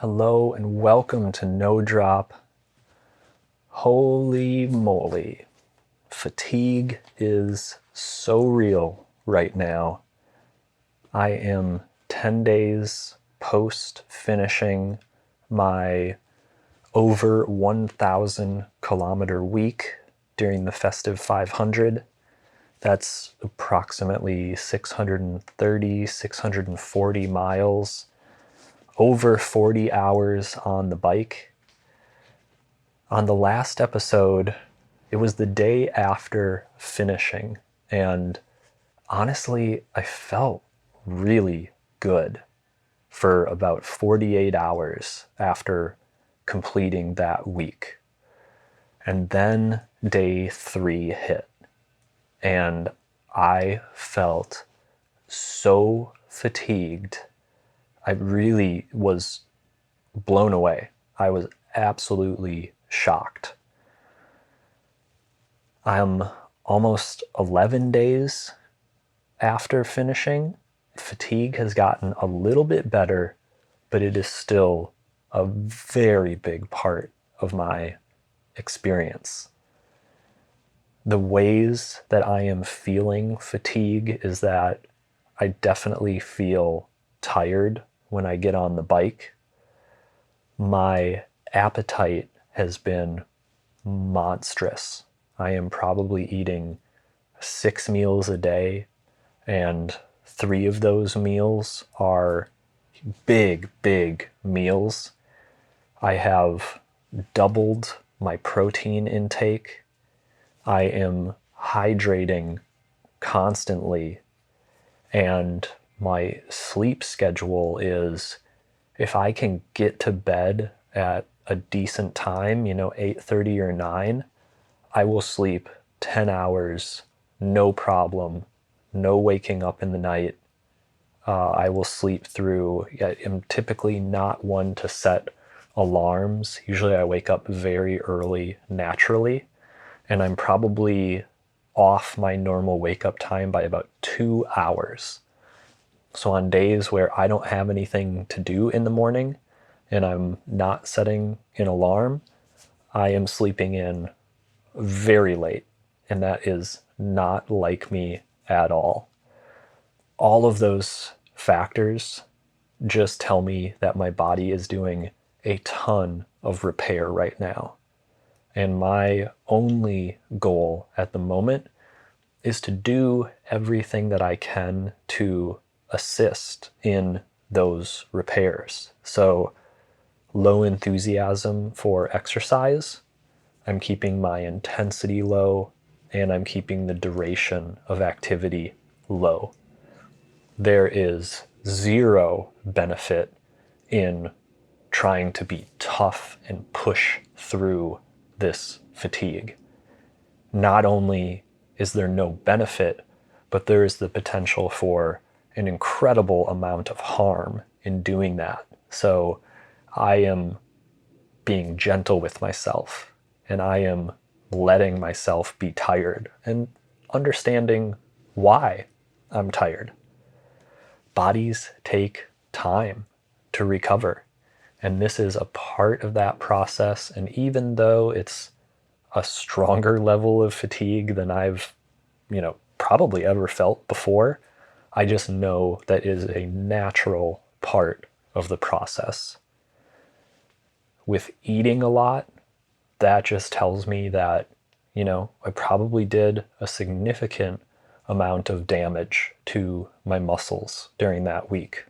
Hello and welcome to No Drop. Holy moly, fatigue is so real right now. I am 10 days post finishing my over 1,000 kilometer week during the Festive 500. That's approximately 630, 640 miles, over 40 hours on the bike. On the last episode, it was the day after finishing, and honestly, I felt really good for about 48 hours after completing that week. And then day 3 hit, and I felt so fatigued. I really was blown away. I was absolutely shocked. I'm almost 11 days after finishing. Fatigue has gotten a little bit better, but it is still a very big part of my experience. The ways that I am feeling fatigue is that I definitely feel tired when I get on the bike. My appetite has been monstrous. I am probably eating 6 meals a day, and 3 of those meals are big meals. I have doubled my protein intake. I am hydrating constantly, and my sleep schedule is, if I can get to bed at a decent time, 8:30 or 9, I will sleep 10 hours, no problem, no waking up in the night. I will sleep through. I'm typically not one to set alarms. Usually I wake up very early naturally, and I'm probably off my normal wake up time by about 2 hours. So on days where I don't have anything to do in the morning and I'm not setting an alarm, I am sleeping in very late, and that is not like me at all. All of those factors just tell me that my body is doing a ton of repair right now. And my only goal at the moment is to do everything that I can to assist in those repairs. So, low enthusiasm for exercise. I'm keeping my intensity low, and I'm keeping the duration of activity low. There is zero benefit in trying to be tough and push through this fatigue. Not only is there no benefit, but there is the potential for an incredible amount of harm in doing that. So I am being gentle with myself, and I am letting myself be tired and understanding why I'm tired. Bodies take time to recover, and this is a part of that process. And even though it's a stronger level of fatigue than I've, probably ever felt before, I just know that is a natural part of the process. With eating a lot, that just tells me that, I probably did a significant amount of damage to my muscles during that week.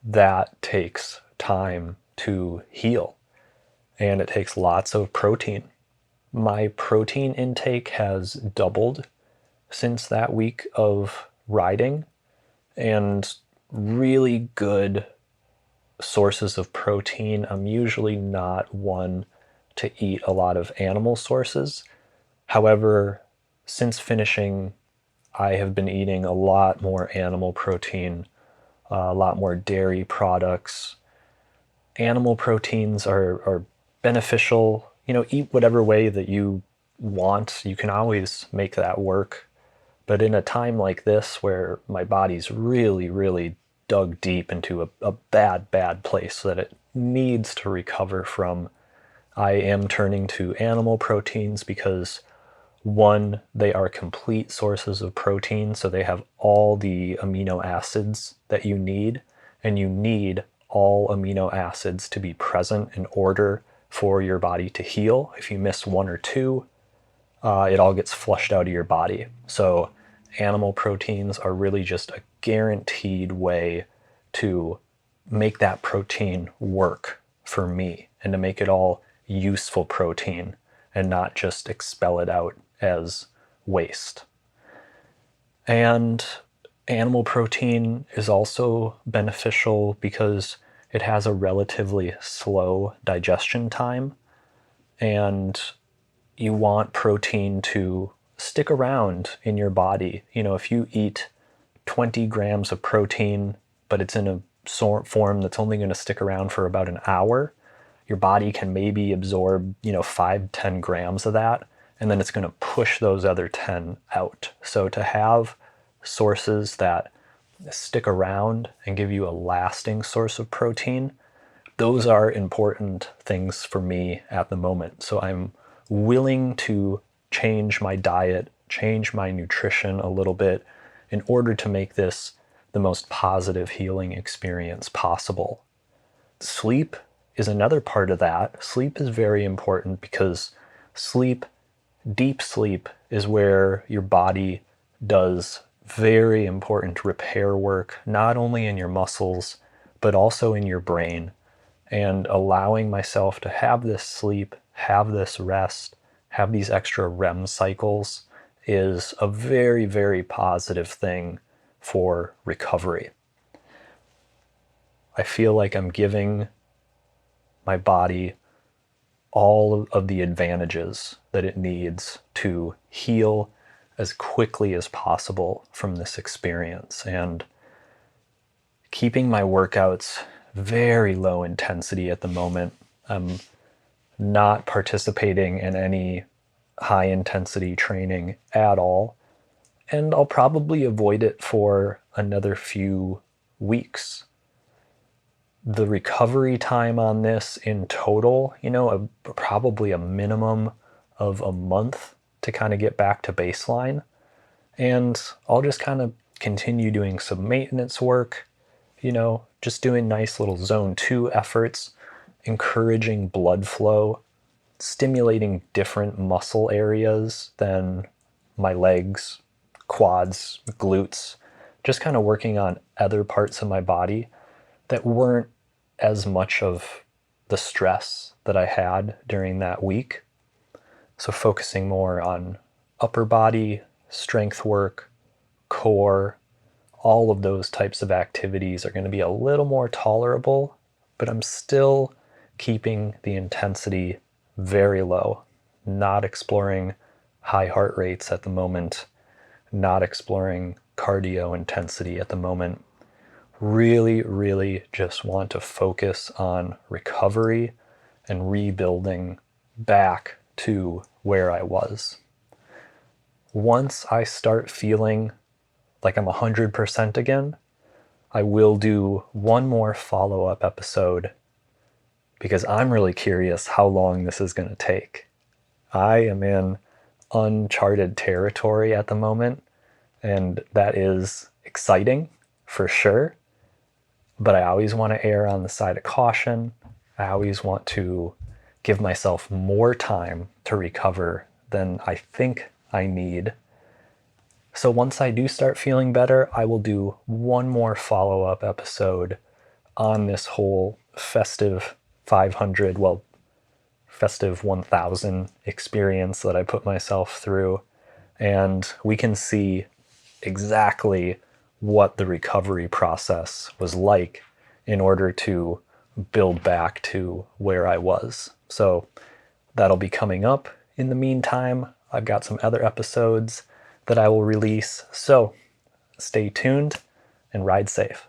That takes time to heal, and it takes lots of protein. My protein intake has doubled since that week of riding, and really good sources of protein. I'm usually not one to eat a lot of animal sources. However, since finishing, I have been eating a lot more animal protein, a lot more dairy products. Animal proteins are beneficial. Eat whatever way that you want. You can always make that work. But in a time like this where my body's really dug deep into a bad, bad place that it needs to recover from. I am turning to animal proteins because, one, they are complete sources of protein, so they have all the amino acids that you need, and you need all amino acids to be present in order for your body to heal. If you miss one or two, it all gets flushed out of your body. So animal proteins are really just a guaranteed way to make that protein work for me and to make it all useful protein and not just expel it out as waste. And animal protein is also beneficial because it has a relatively slow digestion time, and you want protein to stick around in your body. If you eat 20 grams of protein, but it's in a form that's only going to stick around for about an hour, your body can maybe absorb, 5-10 grams of that, and then it's going to push those other 10 out. So to have sources that stick around and give you a lasting source of protein, those are important things for me at the moment. So I'm willing to change my diet, change my nutrition a little bit in order to make this the most positive healing experience possible. Sleep is another part of that. Sleep is very important because deep sleep, is where your body does very important repair work, not only in your muscles, but also in your brain. And allowing myself to have this sleep, have this rest, have these extra REM cycles is a very, very positive thing for recovery. I feel like I'm giving my body all of the advantages that it needs to heal as quickly as possible from this experience, and keeping my workouts very low intensity at the moment. I'm not participating in any high intensity training at all, and I'll probably avoid it for another few weeks. The recovery time on this in total, probably a minimum of a month to kind of get back to baseline. And I'll just kind of continue doing some maintenance work, just doing nice little zone 2 efforts, encouraging blood flow, stimulating different muscle areas than my legs, quads, glutes, just kind of working on other parts of my body that weren't as much of the stress that I had during that week. So focusing more on upper body, strength work, core, all of those types of activities are going to be a little more tolerable, but I'm still keeping the intensity very low, not exploring high heart rates at the moment, not exploring cardio intensity at the moment. Really, really just want to focus on recovery and rebuilding back to where I was. Once I start feeling like I'm 100% again, I will do one more follow-up episode because I'm really curious how long this is going to take. I am in uncharted territory at the moment, and that is exciting for sure. But I always want to err on the side of caution. I always want to give myself more time to recover than I think I need. So once I do start feeling better, I will do one more follow-up episode on this whole festive 500, festive 1000 experience that I put myself through. And we can see exactly what the recovery process was like in order to build back to where I was. So that'll be coming up. In the meantime, I've got some other episodes that I will release. So stay tuned and ride safe.